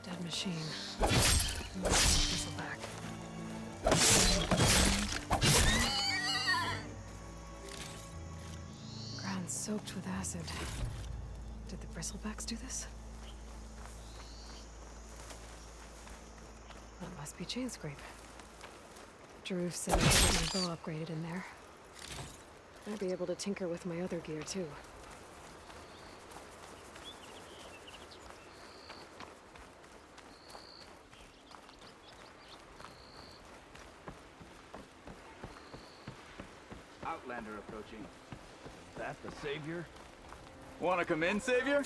Dead machine. Bristleback. Ground soaked with acid. Did the bristlebacks do this? Well, it must be chain scrape. Drew said I could get my bow upgraded in there. I'd be able to tinker with my other gear, too. Outlander approaching. That the Savior? Wanna come in, Savior?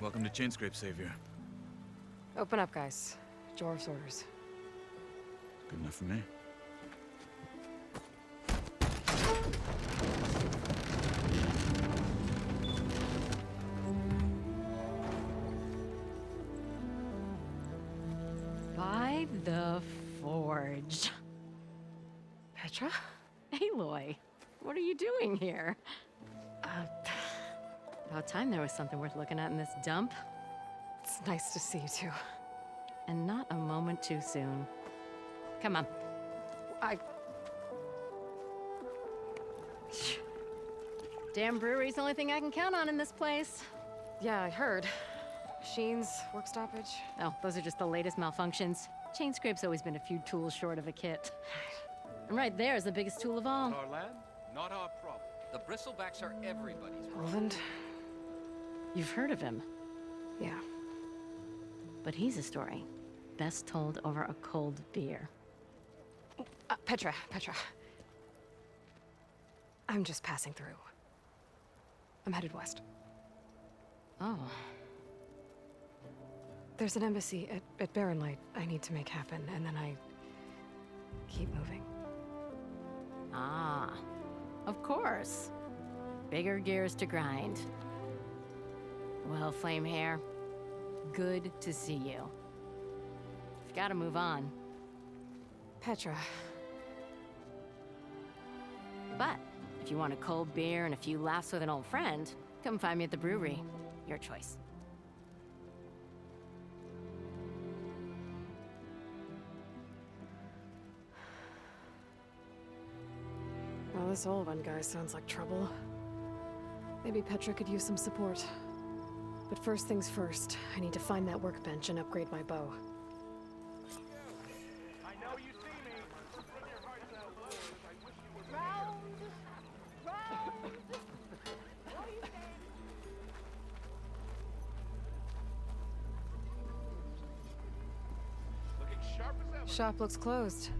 Welcome to Chainscrape, Savior. Open up, guys. Jorv's orders. Good enough for me. By the Forge. Petra? Aloy, what are you doing here? About time there was something worth looking at in this dump. It's nice to see you, too. And not a moment too soon. Come on. Damn brewery's the only thing I can count on in this place. Yeah, I heard. Machines, work stoppage. Oh, those are just the latest malfunctions. Chainscrape's always been a few tools short of a kit. And right there is the biggest tool of all. Our land, not our problem. The bristlebacks are everybody's problem. Roland? You've heard of him, Yeah. but he's a story best told over a cold beer. Petra. I'm just passing through. I'm headed west. Oh, There's an embassy at Barren Light I need to make happen, and then I keep moving. ah, of course. Bigger gears to grind. Well, Flamehair, good to see you. You've got to move on. Petra. But if you want a cold beer and a few laughs with an old friend, come find me at the brewery. Your choice. Well, this old one guy sounds like trouble. Maybe Petra could use some support. But first things first, I need to find that workbench and upgrade my bow. I know you see me. Put your hearts out loud. I wish you were looking sharp as ever. Shop looks closed.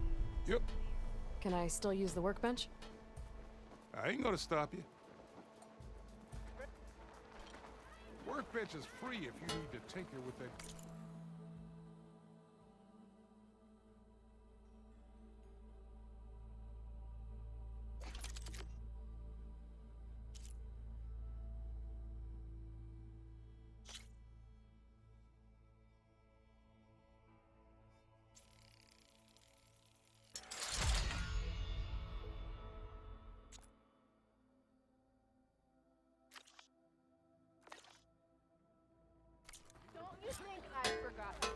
Yep. Can I still use the workbench? I ain't gonna stop you. Workbench is free if you need to tinker with that. Don't you think I forgot?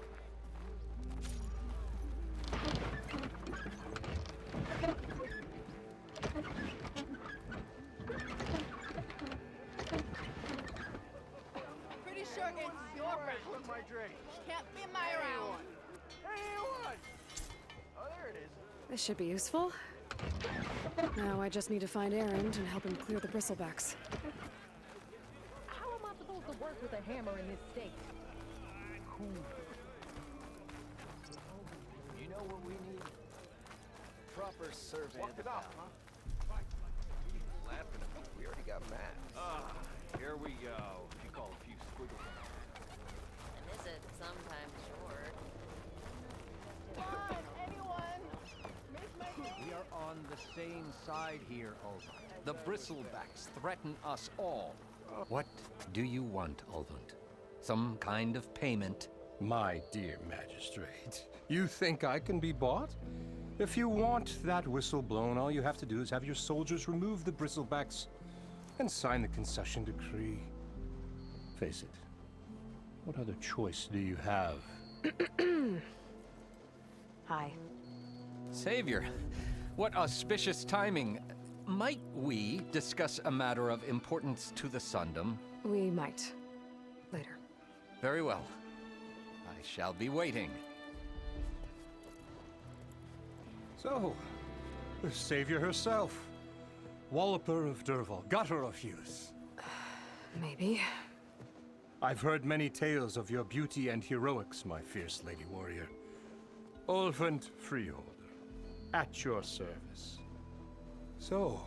Pretty sure it's your brand. With my drink. Can't be my round. Hey, what? Oh, there it is. This should be useful. Now I just need to find Erend and help him clear the bristlebacks. How am I supposed to work with a hammer in this state? You know what we need? Proper survey Walk of the it off, town. huh? Laughing at me. We already got maps. Here we go. If you call a few squiggles on And is it sometimes short? Come on, anyone? Miss my We are on the same side here, Ulvund. The bristlebacks threaten us all. What do you want, Ulvund? Some kind of payment? My dear magistrate, you think I can be bought? If you want that whistle blown, all you have to do is have your soldiers remove the bristlebacks. and sign the concession decree. Face it, what other choice do you have? Hi. Savior, what auspicious timing. Might we discuss a matter of importance to the Sundom? We might. Later. Very well. I shall be waiting. So, the Savior herself. Walloper of Derval, gutter of youth. Maybe. I've heard many tales of your beauty and heroics, my fierce lady warrior. Ulfant Freeholder, at your service. So,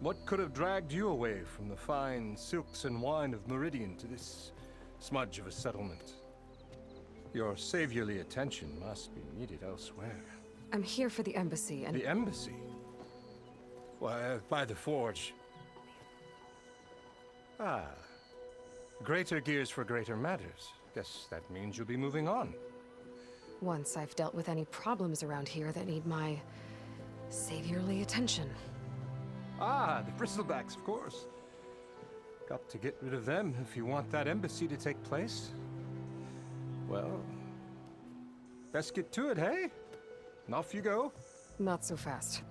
what could have dragged you away from the fine silks and wine of Meridian to this smudge of a settlement? Your saviorly attention must be needed elsewhere. I'm here for the embassy and... The embassy? Why, by the forge. Ah. Greater gears for greater matters. Guess that means you'll be moving on. Once I've dealt with any problems around here that need my... saviorly attention. Ah, the bristlebacks, of course. Got to get rid of them if you want that embassy to take place. Well, best get to it, hey? And off you go. Not so fast.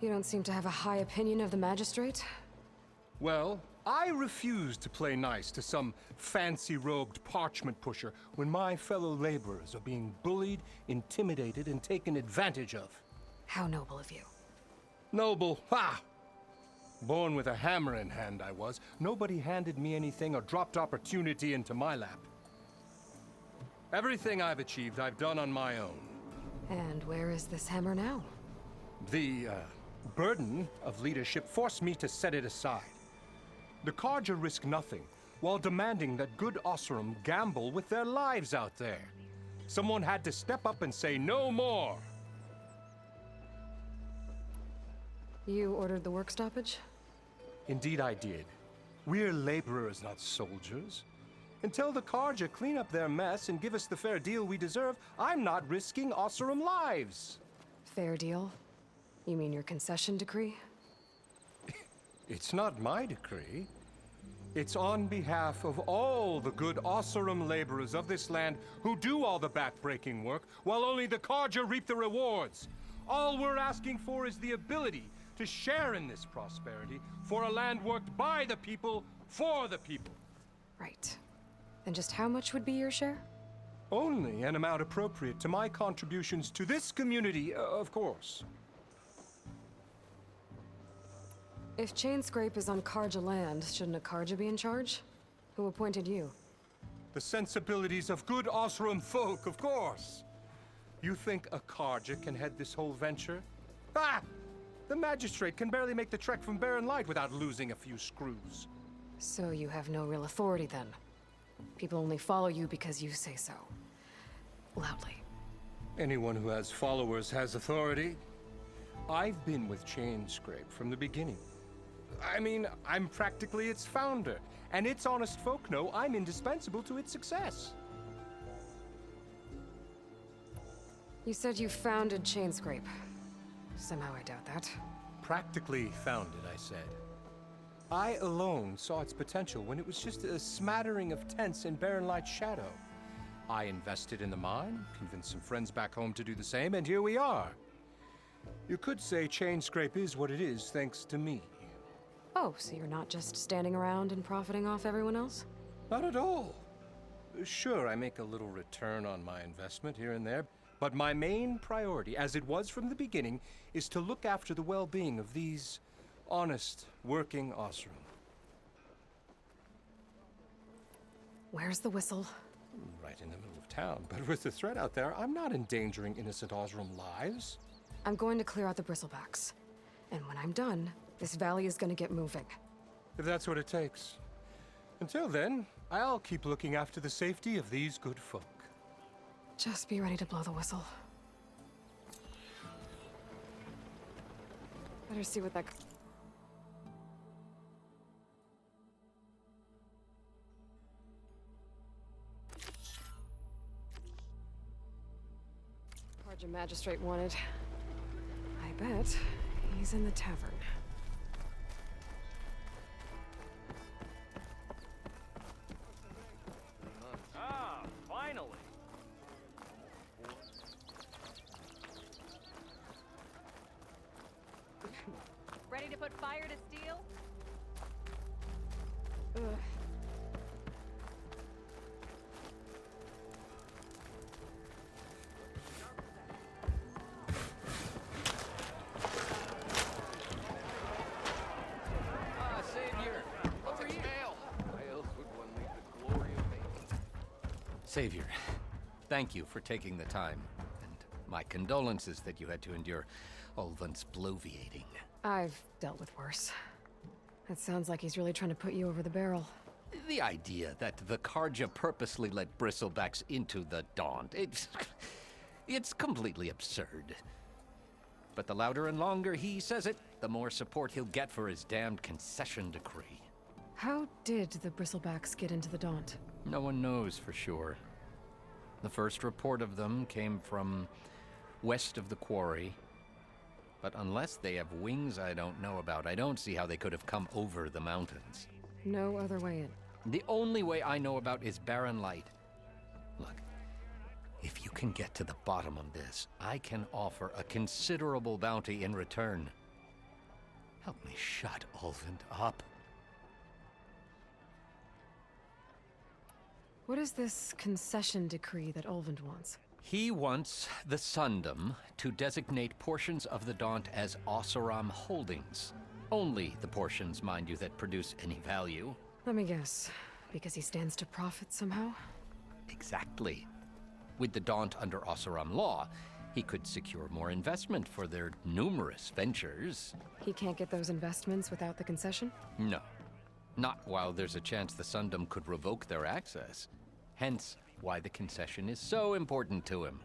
You don't seem to have a high opinion of the magistrate? Well, I refuse to play nice to some fancy-robed parchment pusher when my fellow laborers are being bullied, intimidated, and taken advantage of. How noble of you. Noble, ha! Born with a hammer in hand, I was. Nobody handed me anything or dropped opportunity into my lap. Everything I've achieved, I've done on my own. And where is this hammer now? The, burden of leadership forced me to set it aside. The Carja risk nothing, while demanding that good Osseram gamble with their lives out there. Someone had to step up and say no more. You ordered the work stoppage? Indeed I did. We're laborers, not soldiers. Until the Carja clean up their mess and give us the fair deal we deserve, I'm not risking Osseram lives. Fair deal? You mean your concession decree? It's not my decree. It's on behalf of all the good Osseram laborers of this land who do all the backbreaking work, while only the Carja reap the rewards. All we're asking for is the ability to share in this prosperity for a land worked by the people, for the people. Right. Then just how much would be your share? Only an amount appropriate to my contributions to this community, of course. If Chainscrape is on Carja land, shouldn't a Carja be in charge? Who appointed you? The sensibilities of good Osseram folk, of course. You think a Carja can head this whole venture? Ah! The magistrate can barely make the trek from Barren Light without losing a few screws. So you have no real authority then? People only follow you because you say so. Loudly. Anyone who has followers has authority. I've been with Chainscrape from the beginning. I mean, I'm practically its founder, and its honest folk know I'm indispensable to its success. You said you founded Chainscrape. Somehow I doubt that. Practically founded, I said. I alone saw its potential when it was just a smattering of tents in Barren Light's shadow. I invested in the mine, convinced some friends back home to do the same, and here we are. You could say Chainscrape is what it is thanks to me. Oh, so you're not just standing around and profiting off everyone else? Not at all. Sure, I make a little return on my investment here and there, but my main priority, as it was from the beginning, is to look after the well-being of these honest, working Osseram. Where's the whistle? Right in the middle of town, but with the threat out there, I'm not endangering innocent Osseram lives. I'm going to clear out the bristlebacks. And when I'm done, this valley is gonna get moving. If that's what it takes. Until then, I'll keep looking after the safety of these good folk. Just be ready to blow the whistle. Better see what that... Carja magistrate wanted. I bet he's in the tavern. Ah, finally. Ready to put fire to steel? Ugh. Ah, Savior. Over here. Why else would one leave the glory of making? Savior, thank you for taking the time. And my condolences that you had to endure Ulvund's bloviating. I've dealt with worse. It sounds like he's really trying to put you over the barrel. The idea that the Karja purposely let bristlebacks into the Daunt, it's completely absurd. But the louder and longer he says it, the more support he'll get for his damned concession decree. How did the Bristlebacks get into the Daunt? No one knows for sure. The first report of them came from west of the quarry. But unless they have wings I don't know about, I don't see how they could have come over the mountains. No other way in. The only way I know about is barren light. Look, if you can get to the bottom of this, I can offer a considerable bounty in return. Help me shut Ulvund up. What is this concession decree that Ulvund wants? He wants the Sundom to designate portions of the Daunt as Oseram holdings. Only the portions, mind you, that produce any value. Let me guess. Because he stands to profit somehow? Exactly. With the Daunt under Oseram law, he could secure more investment for their numerous ventures. He can't get those investments without the concession? No. Not while there's a chance the Sundom could revoke their access. Hence, why the concession is so important to him.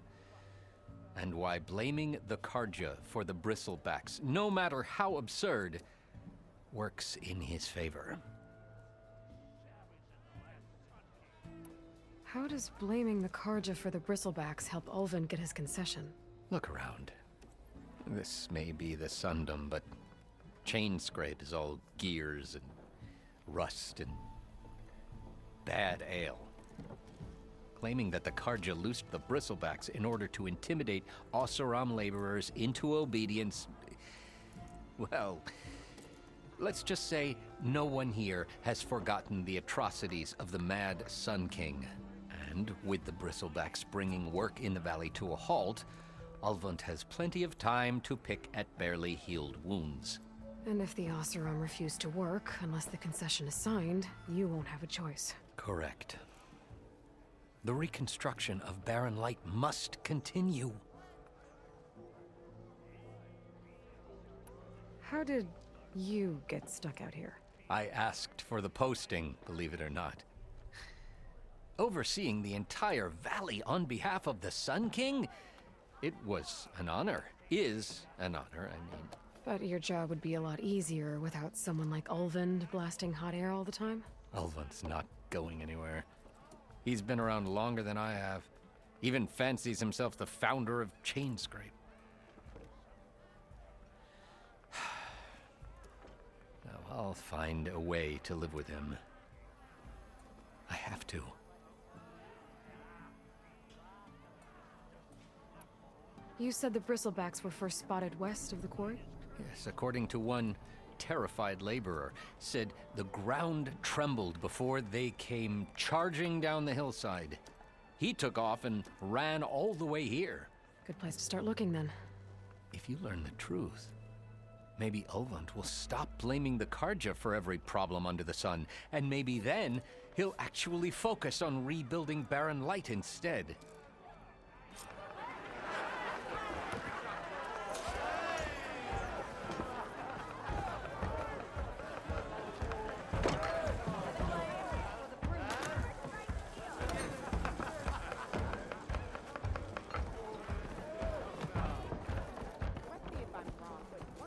And why blaming the Karja for the bristlebacks, no matter how absurd, works in his favor. How does blaming the Karja for the Bristlebacks help Ulvund get his concession? Look around. This may be the Sundom, but Chainscrape is all gears and rust and bad ale. Claiming that the Karja loosed the Bristlebacks in order to intimidate Oseram laborers into obedience. Well, let's just say no one here has forgotten the atrocities of the Mad Sun King. And with the Bristlebacks bringing work in the valley to a halt, Ulvund has plenty of time to pick at barely healed wounds. And if the Oseram refuse to work, unless the concession is signed, you won't have a choice. Correct. The reconstruction of Barren Light must continue. How did you get stuck out here? I asked for the posting, believe it or not. Overseeing the entire valley on behalf of the Sun King? It was an honor. Is an honor, I mean. But your job would be a lot easier without someone like Ulvund blasting hot air all the time? Ulvund's not going anywhere. He's been around longer than I have. Even fancies himself the founder of Chainscrape. Now, I'll find a way to live with him. I have to. You said the Bristlebacks were first spotted west of the quarry? Yes, according to one terrified laborer, said the ground trembled before they came charging down the hillside. He took off and ran all the way here. Good place to start looking, then. If you learn the truth, maybe Ulvund will stop blaming the Karja for every problem under the sun, and maybe then he'll actually focus on rebuilding Barren Light instead.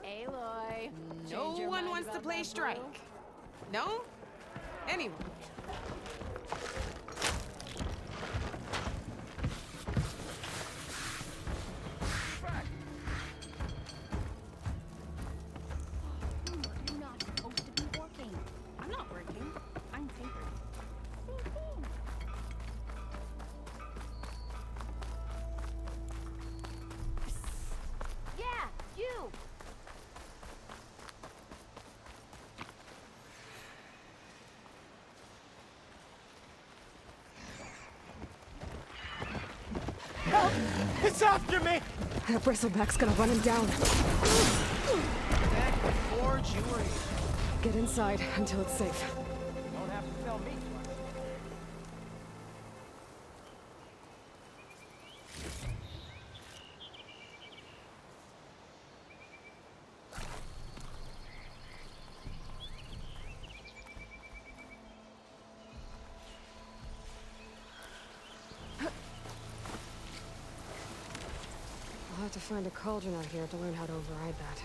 Aloy. No one wants to play strike. No? Anyone? It's after me! That bristleback's gonna run him down. Forge, you were here. Get inside until it's safe. Don't have to tell me twice. I'll have to find a cauldron out here to learn how to override that.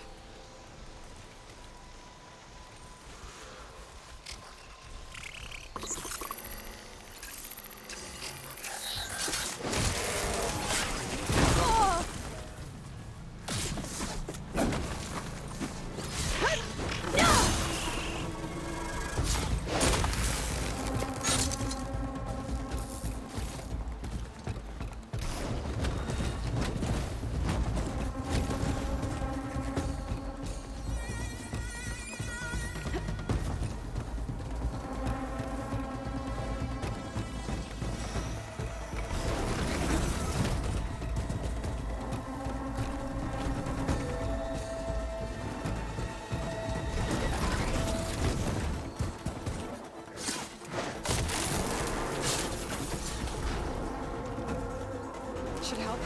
Should help.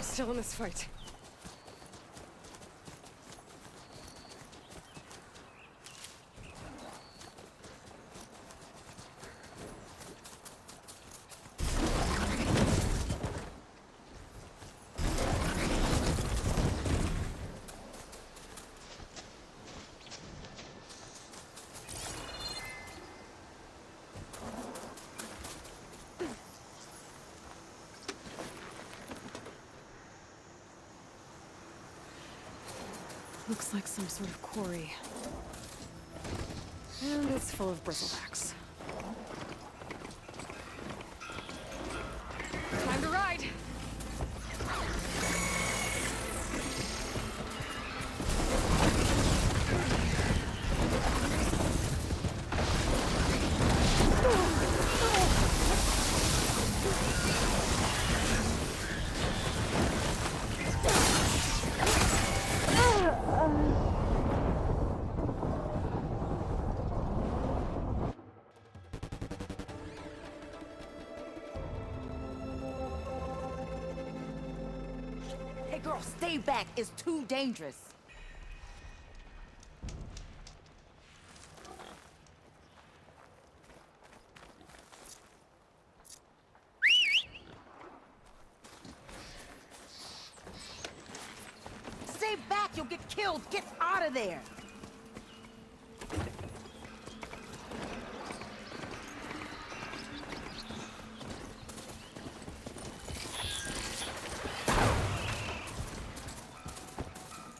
Still in this fight. Looks like some sort of quarry. And it's full of bristlebacks. Time to ride! Hey girl, stay back. It's too dangerous. Stay back, you'll get killed. Get out of there.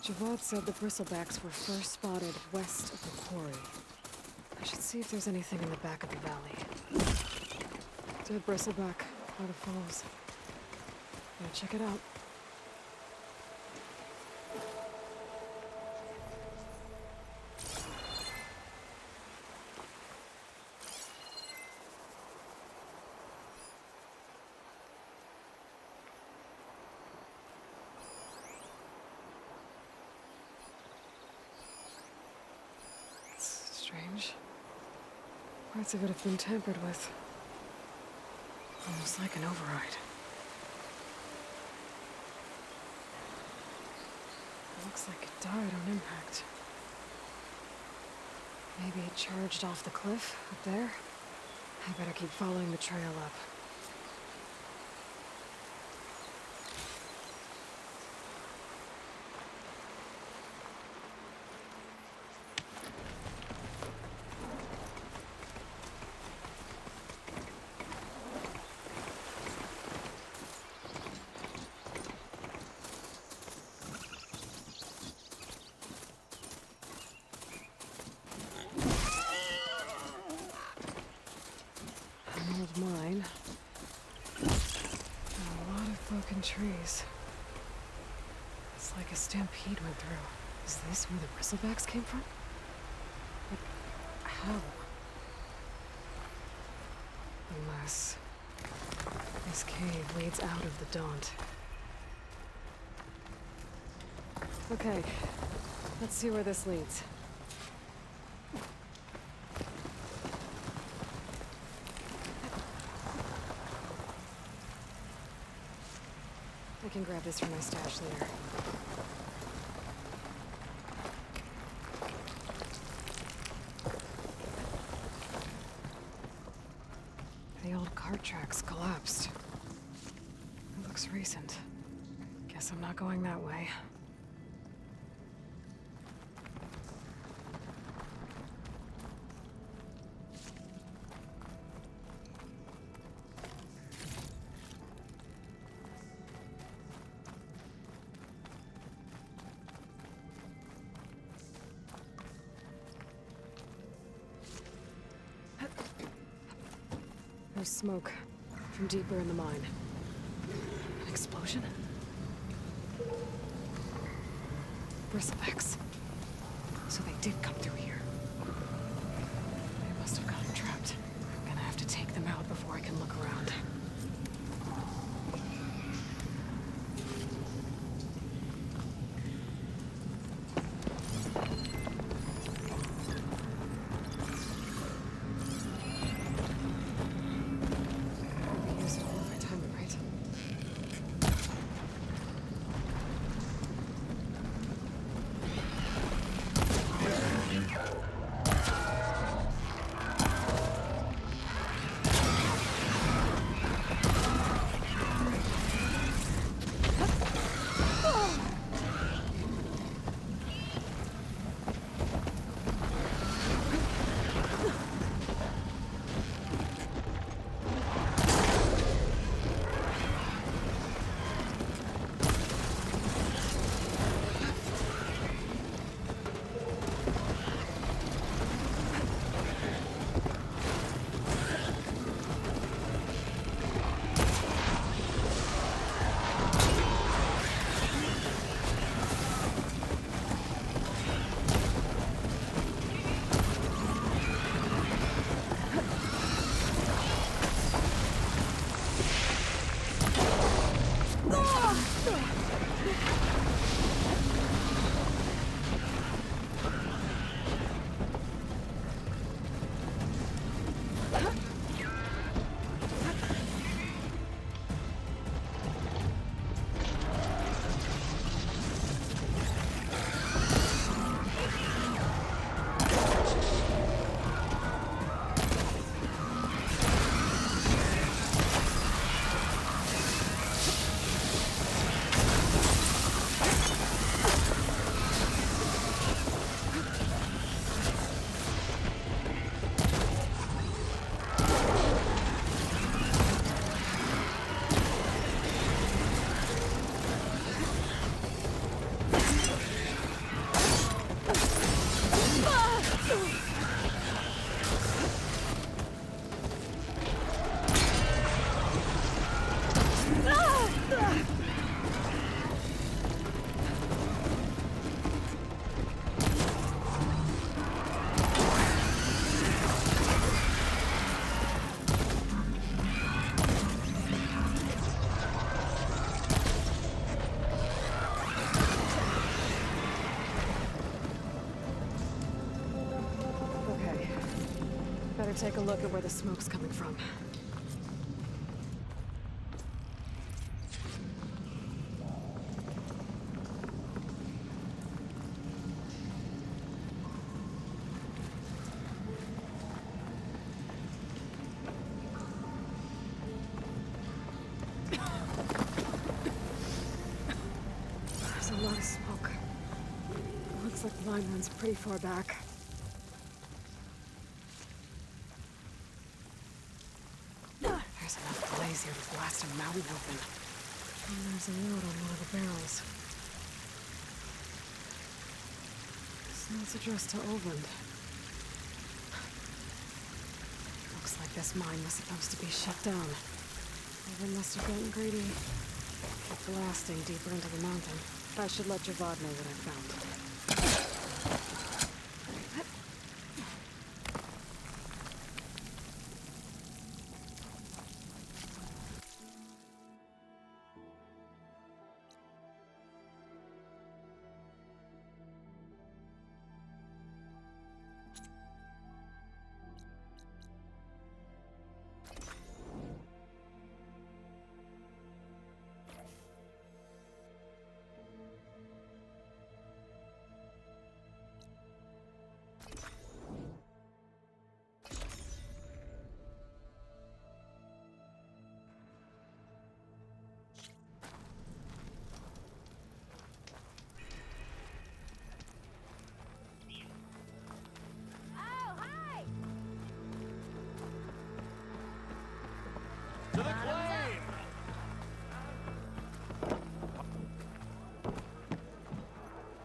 Javad said the bristlebacks were first spotted west of the quarry. I should see if there's anything in the back of the valley. Dead bristleback, out of falls. Yeah, check it out. Strange. Parts of it have been tampered with. Almost like an override. Looks like it died on impact. Maybe it charged off the cliff up there? I better keep following the trail up. broken trees. It's like a stampede went through. Is this where the bristlebacks came from? But how? Unless this cave leads out of the Daunt. Okay, let's see where this leads. I can grab this from my stash later. The old cart tracks collapsed. It looks recent. Guess I'm not going that way. There's smoke from deeper in the mine. An explosion? Bristlebacks. So they did come through here. They must have gotten trapped. I'm gonna have to take them out before I can look around. Take a look at where the smoke's coming from. There's a lot of smoke. It looks like the line runs pretty far back. Here to blast a mountain open. And there's a note on one of the barrels. This note's addressed to Oland. Looks like this mine was supposed to be shut down. Oland must have gotten greedy. Blasting deeper into the mountain. I should let Javad know what I found. To the claim!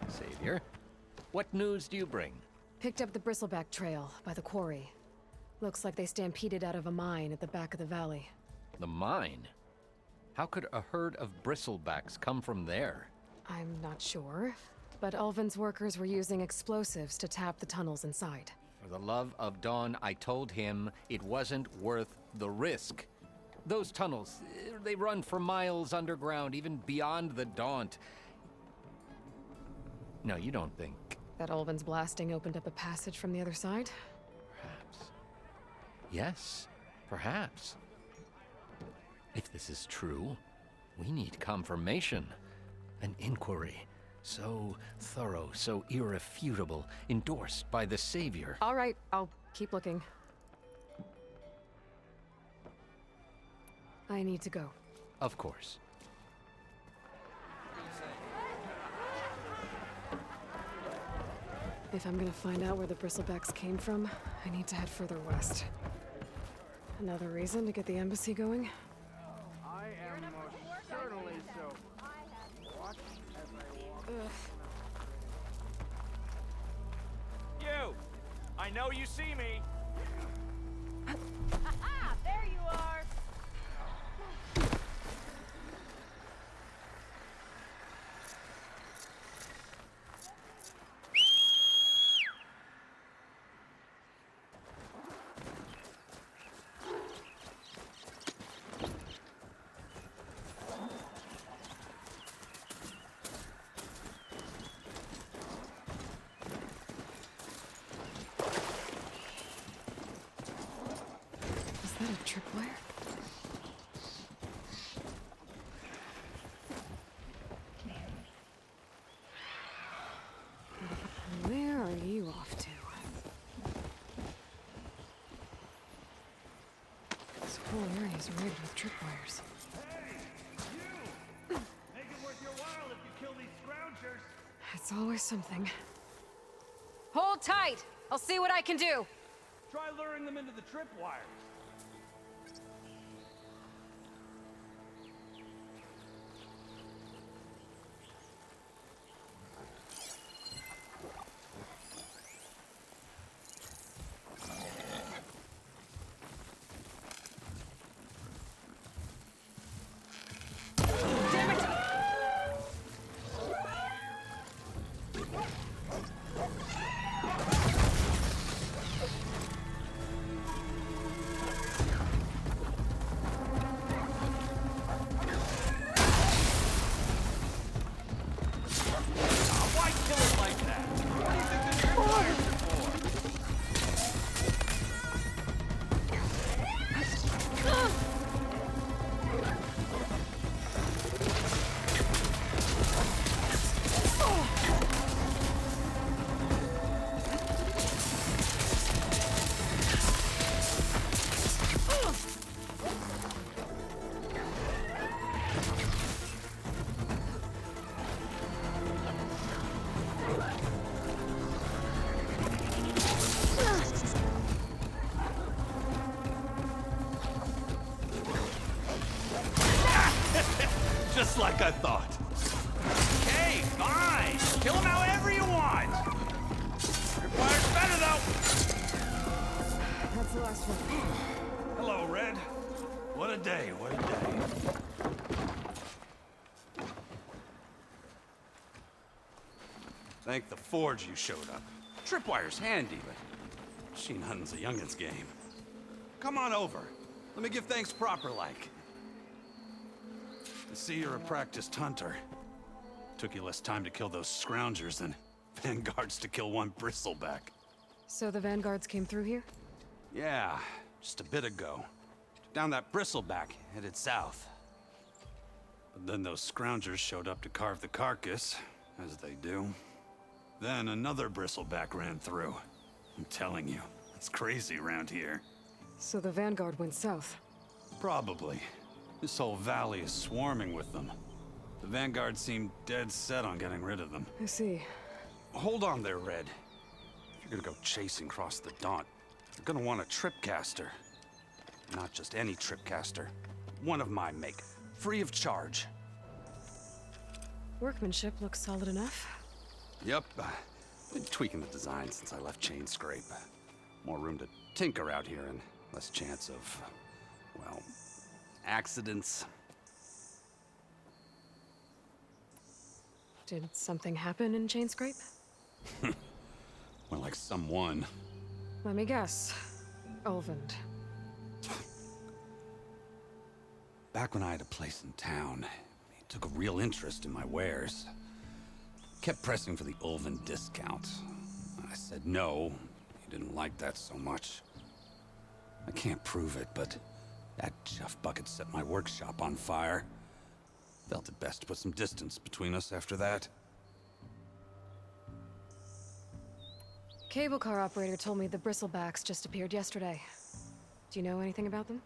Savior, what news do you bring? Picked up the Bristleback Trail by the quarry. Looks like they stampeded out of a mine at the back of the valley. The mine? How could a herd of bristlebacks come from there? I'm not sure, but Ulvin's workers were using explosives to tap the tunnels inside. For the love of Dawn, I told him it wasn't worth the risk. Those tunnels, they run for miles underground, even beyond the Daunt. No, you don't think... That Ulvin's blasting opened up a passage from the other side? Perhaps. Yes, perhaps. If this is true, we need confirmation. An inquiry. So thorough, so irrefutable, endorsed by the Savior. All right, I'll keep looking. I need to go. Of course. If I'm gonna find out where the bristlebacks came from, I need to head further west. Another reason to get the embassy going? I am most certainly so. Watch as I walk. You! I know you see me! Aha! There you are! Is that a tripwire? Where are you off to? This whole area is rigged with tripwires. Make it worth your while if you kill these scroungers! It's always something. Hold tight! I'll see what I can do! Try luring them into the tripwires. Just like I thought. Okay, fine! Kill them however you want! Requires better, though! That's the last one. Hello, Red. What a day, what a day. Thank the Forge you showed up. Tripwire's handy, but machine hunting's a youngin's game. Come on over. Let me give thanks proper-like. I see you're a practiced hunter. Took you less time to kill those scroungers than vanguards to kill one bristleback. So the vanguards came through here? Yeah, just a bit ago. Took down that bristleback, headed south. But then those scroungers showed up to carve the carcass, as they do. Then another bristleback ran through. I'm telling you, it's crazy around here. So the vanguard went south? Probably. This whole valley is swarming with them. The vanguard seemed dead set on getting rid of them. I see. Hold on there, Red. If you're gonna go chasing across the Daunt, you're gonna want a tripcaster. Not just any tripcaster. One of my make. Free of charge. Workmanship looks solid enough. Yep. Been tweaking the design since I left Chain Scrape. More room to tinker out here and less chance of, well, accidents. Did something happen in Chain Scrape? More like someone. Let me guess. Ulvund. Back when I had a place in town, he took a real interest in my wares. Kept pressing for the Ulvund discount. I said no. He didn't like that so much. I can't prove it, but that chuff bucket set my workshop on fire. Felt it best to put some distance between us after that. Cable car operator told me the bristlebacks just appeared yesterday. Do you know anything about them?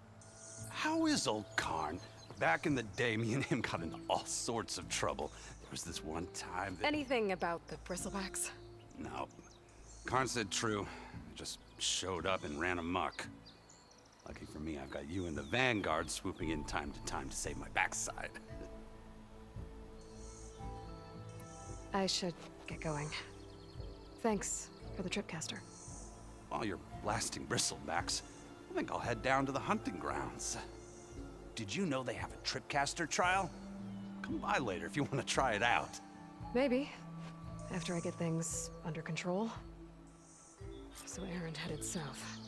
How is old Karn? Back in the day, me and him got into all sorts of trouble. There was this one time that... Anything about the bristlebacks? No. Karn said true. Just showed up and ran amok. Lucky for me, I've got you and the Vanguard swooping in time to save my backside. I should get going. Thanks for the tripcaster. While you're blasting bristlebacks, I think I'll head down to the hunting grounds. Did you know they have a tripcaster trial? Come by later if you want to try it out. Maybe. After I get things under control. So Aaron headed south.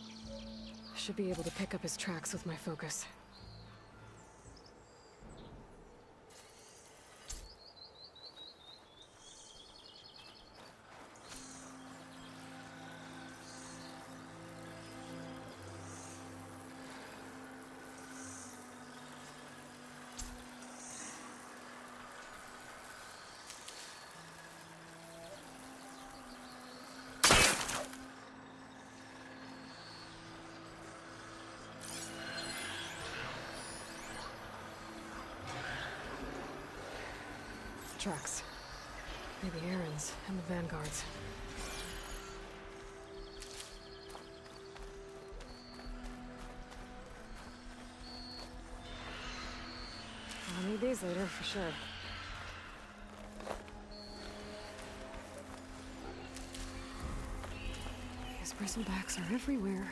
Should be able to pick up his tracks with my focus. Tracks. Maybe Aaron's and the Vanguard's. I'll need these later for sure. These bristlebacks are everywhere.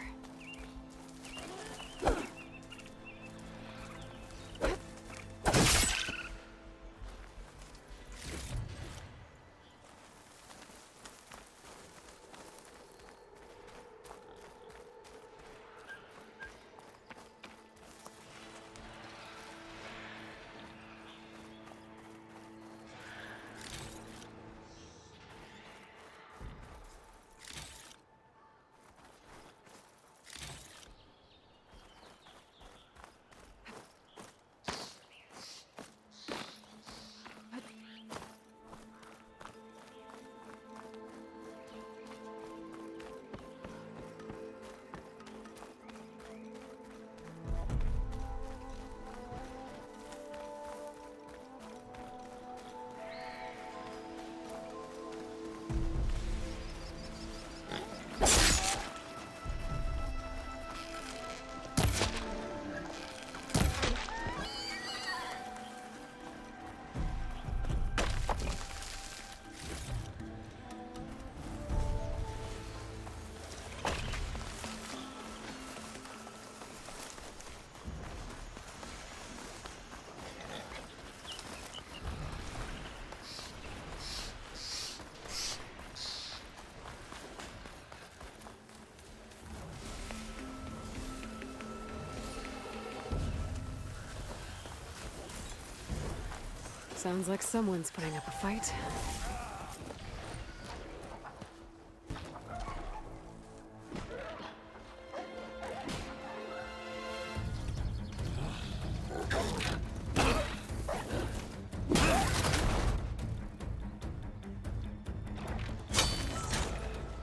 Sounds like someone's putting up a fight.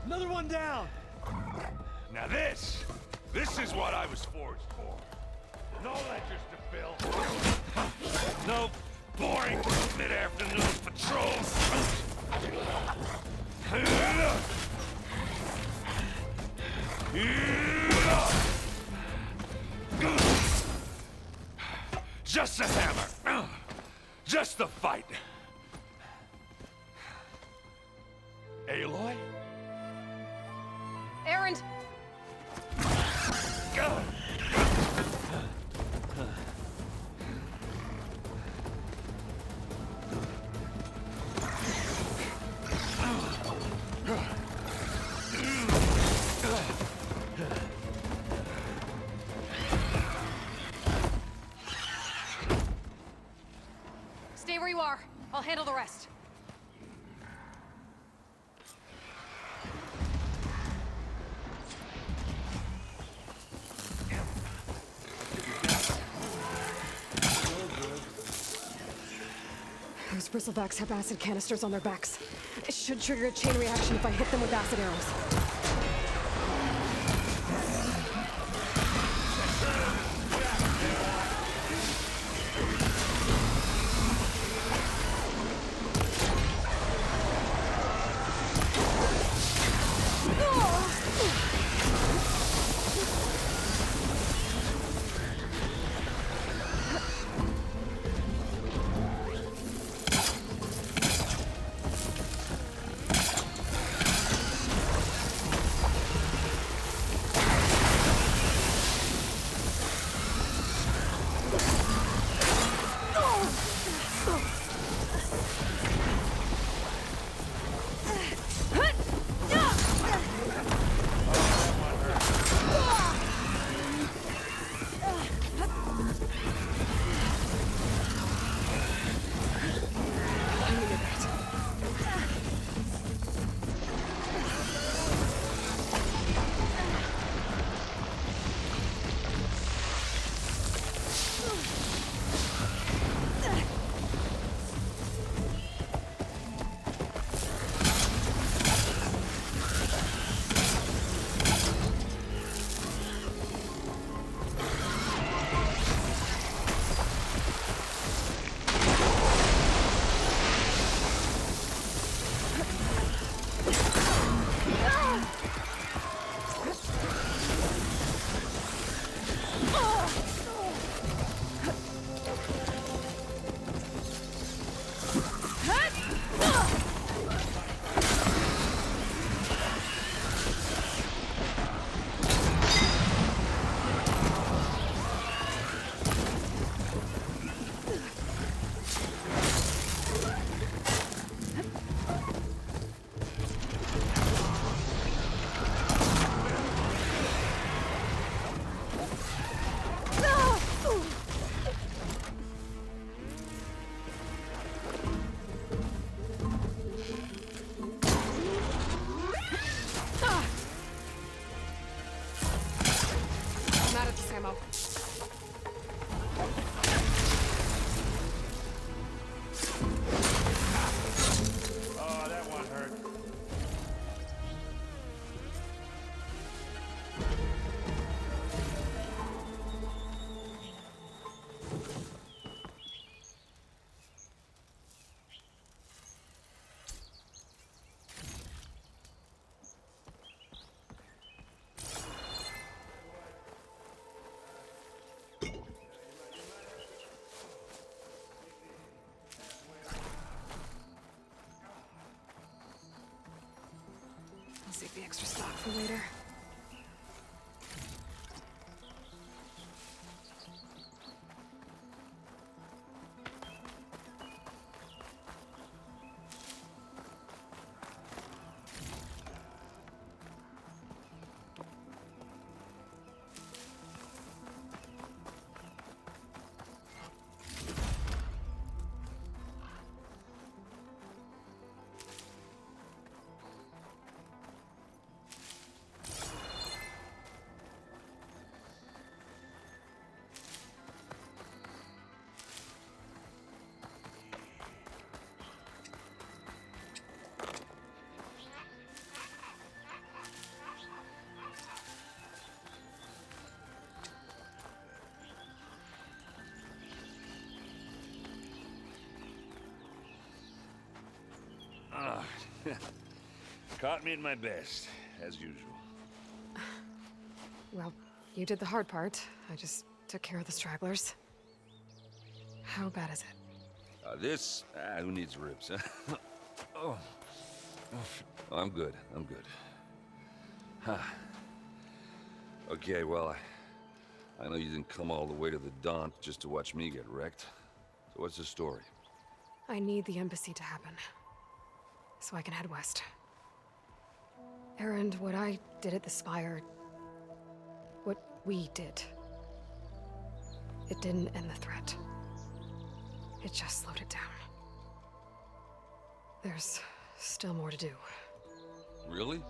Another one down! Now this is what I was forged for. No ledgers to fill. No boring mid-afternoon patrols. Just a hammer. Just the fight. Aloy? Errand! Stay where you are. I'll handle the rest. Those bristlebacks have acid canisters on their backs. It should trigger a chain reaction if I hit them with acid arrows. I'll save the extra stock for later. Caught me at my best, as usual. Well, you did the hard part. I just took care of the stragglers. How bad is it? Who needs ribs, huh? Oh. I'm good, I'm good. Huh. Okay, well, I know you didn't come all the way to the Daunt just to watch me get wrecked. So what's the story? I need the embassy to happen, so I can head west. Erend, what I did at the Spire, what we did, it didn't end the threat. It just slowed it down. There's still more to do. Really?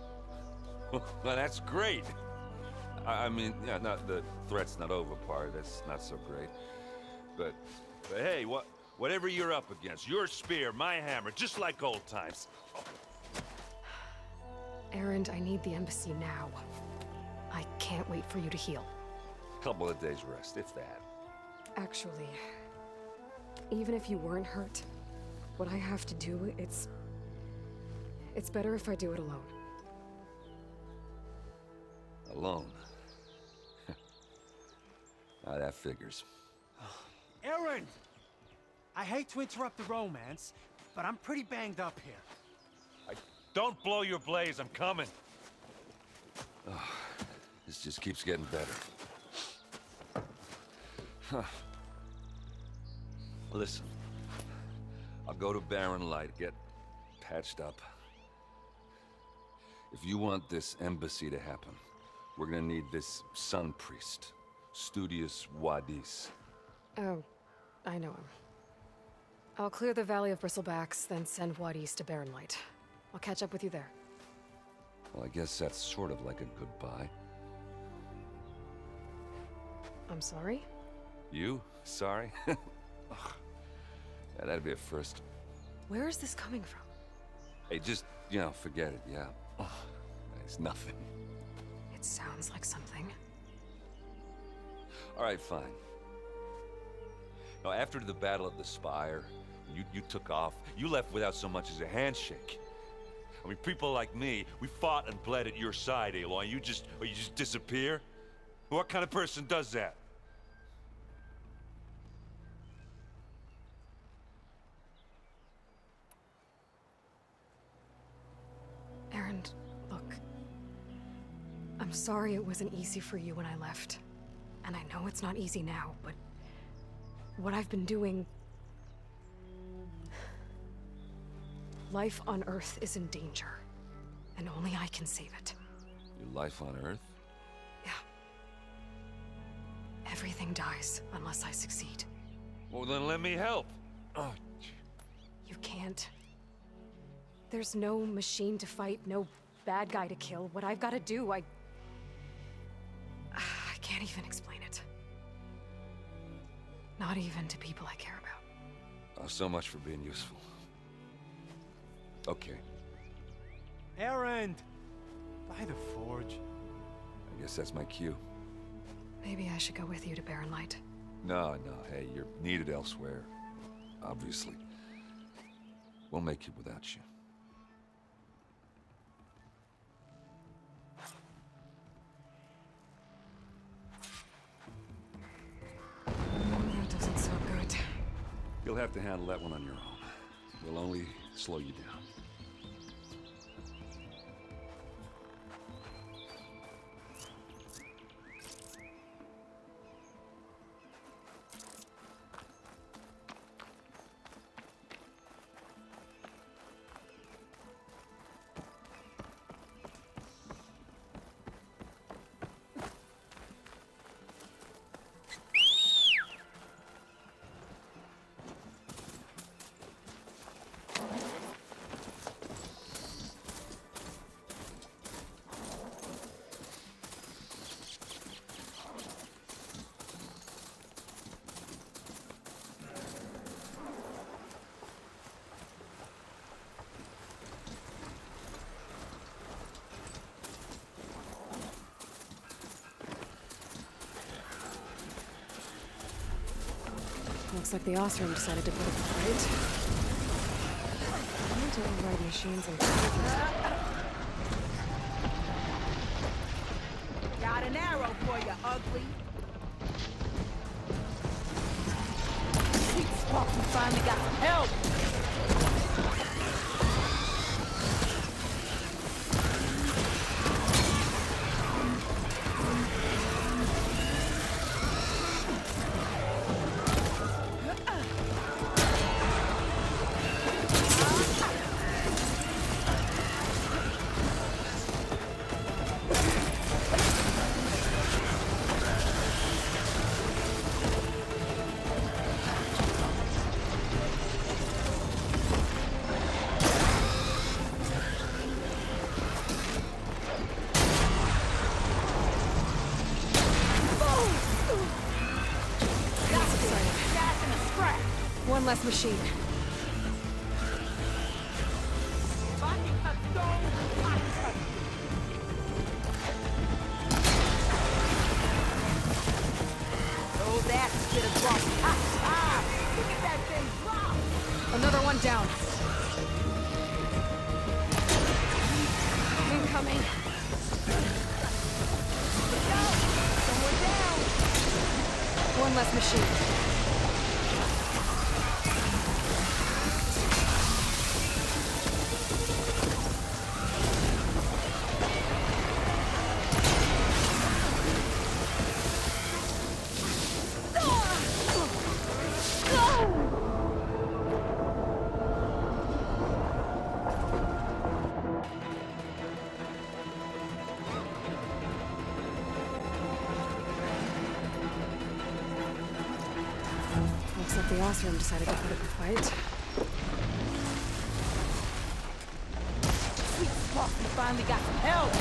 Well, that's great. I mean, yeah, not the threat's not over part. That's not so great. But hey, whatever you're up against, your spear, my hammer, just like old times. Erend, I need the embassy now. I can't wait for you to heal. Couple of days rest, if that. Actually, even if you weren't hurt, what I have to do, it's better if I do it alone. Alone? Ah, that figures. Erend! I hate to interrupt the romance, but I'm pretty banged up here. Don't blow your blaze, I'm coming. Oh, this just keeps getting better. Huh. Listen, I'll go to Barren Light, get patched up. If you want this embassy to happen, we're gonna need this sun priest, Studius Wadis. Oh, I know him. I'll clear the Valley of Bristlebacks, then send Wadis to Barren Light. I'll catch up with you there. Well, I guess that's sort of like a goodbye. I'm sorry? You? Sorry? Ugh. Yeah, that'd be a first. Where is this coming from? Hey, just, forget it, yeah. Ugh. It's nothing. It sounds like something. All right, fine. Now, after the Battle of the Spire, you took off. You left without so much as a handshake. I mean, people like me, we fought and bled at your side, Aloy. You just disappear? What kind of person does that? Erend, look. I'm sorry it wasn't easy for you when I left. And I know it's not easy now, but what I've been doing... Life on Earth is in danger, and only I can save it. Your life on Earth? Yeah. Everything dies unless I succeed. Well, then let me help. Oh. You can't. There's no machine to fight, no bad guy to kill. What I've got to do, I can't even explain it. Not even to people I care about. Oh, so much for being useful. Okay. Erend! By the forge. I guess that's my cue. Maybe I should go with you to Barren Light. No, hey, you're needed elsewhere. Obviously. We'll make it without you. That doesn't sound good. You'll have to handle that one on your own. We'll only slow you down. Looks like the Ostrom decided to put up a fight. to override machines and computers. Got an arrow for you, ugly. Sweet spot, we finally got some help. One less machine. Oh, that's a bit of drop. Look at that thing drop. Another one down. Incoming. Someone down. One less machine. Looks like the Osram decided to put up a fight. Sweet spot, we finally got some help.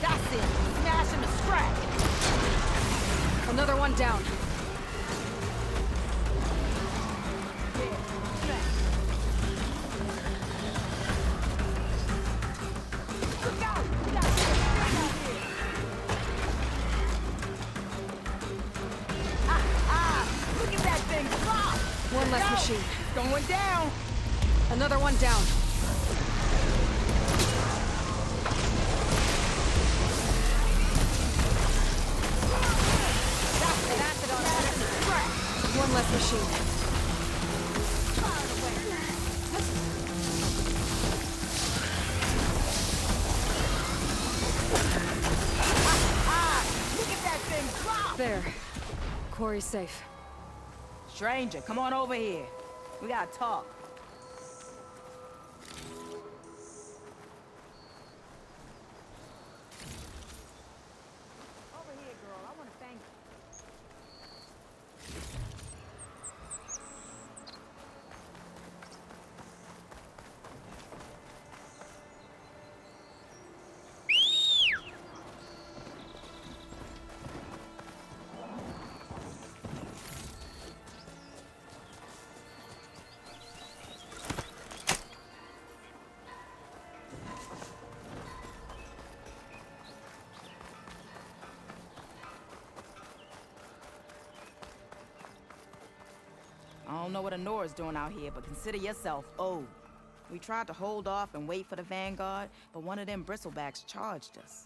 That's it. Smash him to scrap. Another one down. One less machine. Going down. Another one down. One less machine. Look at that thing drop. There. Quarry's safe. Stranger, come on over here. We gotta talk. Over here, girl. I want to thank you. I don't know what Honora's doing out here, but consider yourself owed. We tried to hold off and wait for the Vanguard, but one of them bristlebacks charged us.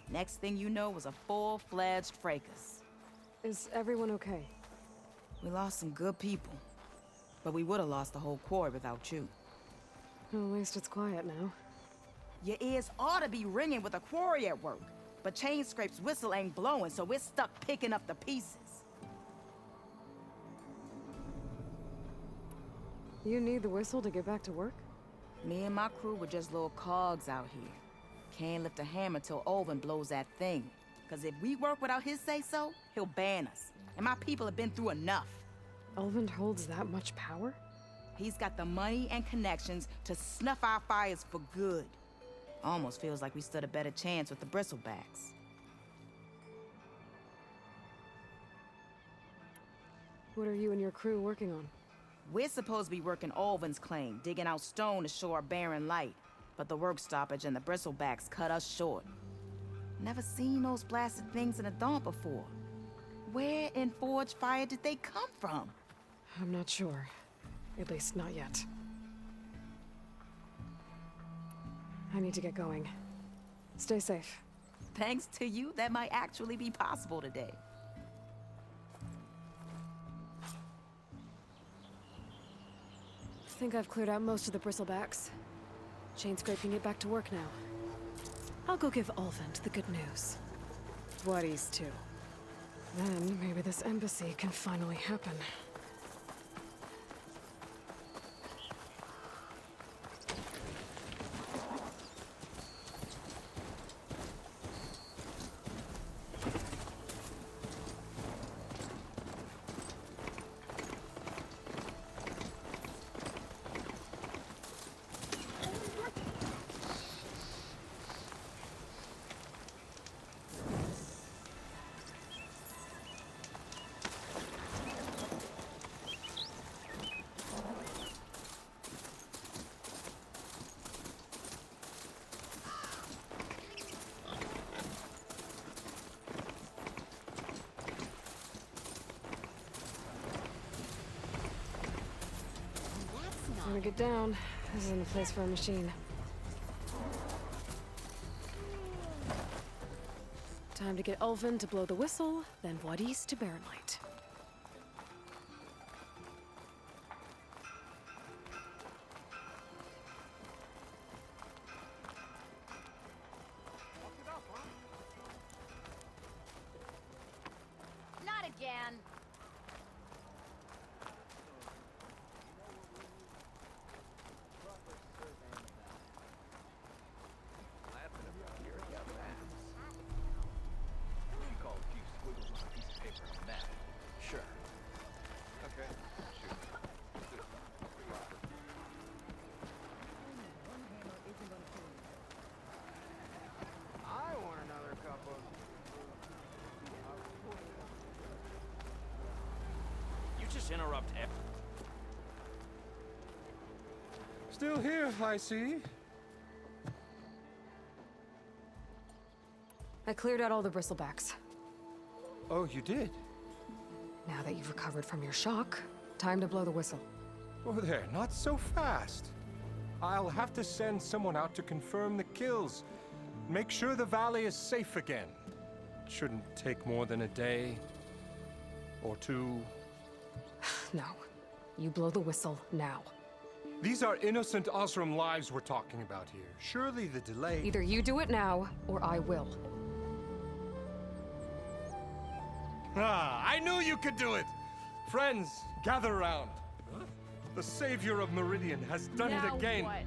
Next thing you know was a full-fledged fracas. Is everyone okay? We lost some good people, but we would have lost the whole quarry without you. At least it's quiet now. Your ears ought to be ringing with a quarry at work, but Chainscrape's whistle ain't blowing, so we're stuck picking up the pieces. You need the whistle to get back to work? Me and my crew were just little cogs out here. Can't lift a hammer till Olvin blows that thing. Cause if we work without his say-so, he'll ban us. And my people have been through enough. Olvin holds that much power? He's got the money and connections to snuff our fires for good. Almost feels like we stood a better chance with the bristlebacks. What are you and your crew working on? We're supposed to be working Olvin's claim, digging out stone to show our barren light. but the work stoppage and the bristlebacks cut us short. Never seen those blasted things in a Dawn before. Where in Forge Fire did they come from? I'm not sure. At least not yet. I need to get going. Stay safe. Thanks to you, that might actually be possible today. I think I've cleared out most of the bristlebacks. Chainscrape can get back to work now. I'll go give Ulvund the good news. Whatties too. Then maybe this embassy can finally happen. I'm gonna get down. This isn't a place for a machine. Time to get Ulvund to blow the whistle, then Wadis to Baronlight. Not again. Sure. Okay. I want another cup of... You just interrupt Still here, I see. I cleared out all the bristlebacks. Oh, you did? Now that you've recovered from your shock, time to blow the whistle. Oh, there, not so fast. I'll have to send someone out to confirm the kills. Make sure the valley is safe again. Shouldn't take more than a day. Or two. No. You blow the whistle now. These are innocent Osram lives we're talking about here. Surely the delay... Either you do it now, or I will. Ah, I knew you could do it! Friends, gather around. The savior of Meridian has done it again. What?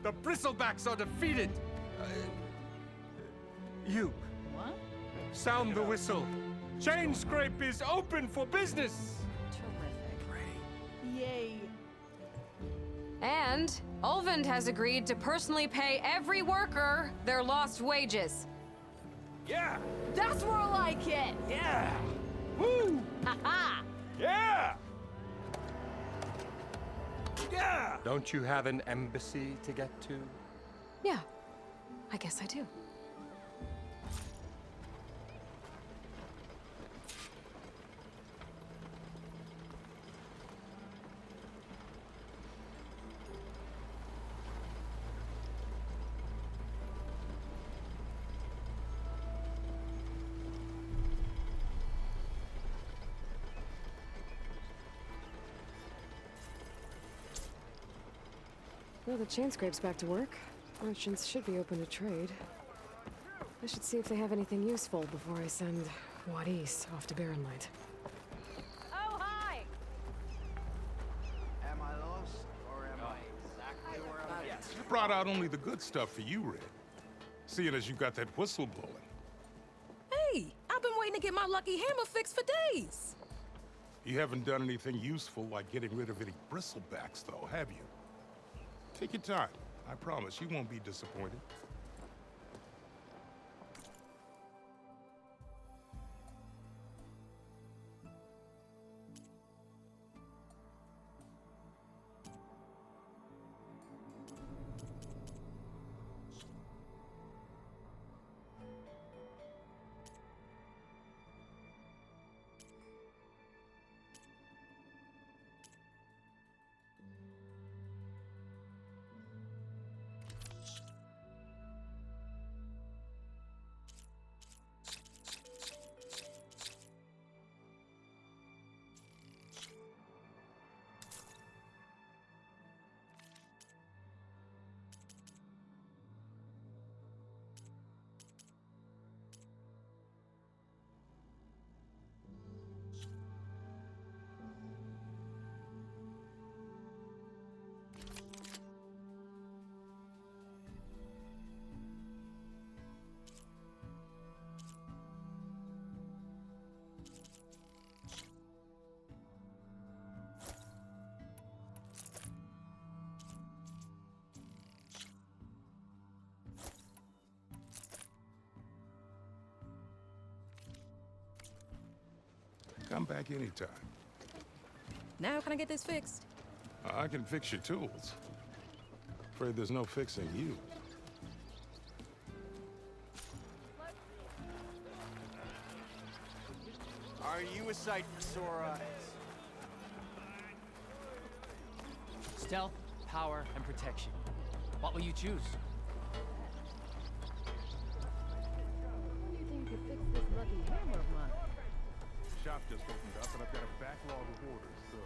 The bristlebacks are defeated. You. What? Sound the whistle. Chainscrape is open for business. Terrific. Yay. And Ulvund has agreed to personally pay every worker their lost wages. Yeah! That's more like it! Yeah! Woo! Ha-ha! Yeah! Yeah! Don't you have an embassy to get to? Yeah, I guess I do. Well, the Chainscrape's back to work. Merchants should be open to trade. I should see if they have anything useful before I send Wadis off to Baronlight. Oh, hi! Am I lost, or am I exactly where I'm at? You brought out only the good stuff for you, Red. Seeing as you got that whistle blowing. Hey, I've been waiting to get my lucky hammer fixed for days. You haven't done anything useful like getting rid of any bristlebacks, though, have you? Take your time. I promise you won't be disappointed. Come back anytime. Now can I get this fixed? I can fix your tools. Afraid there's no fixing you. Are you a sight for sore eyes? Stealth, power, and protection. What will you choose? When do you think you fix this lucky hammer of mine? Shop just opened up, and I've got a backlog of orders, so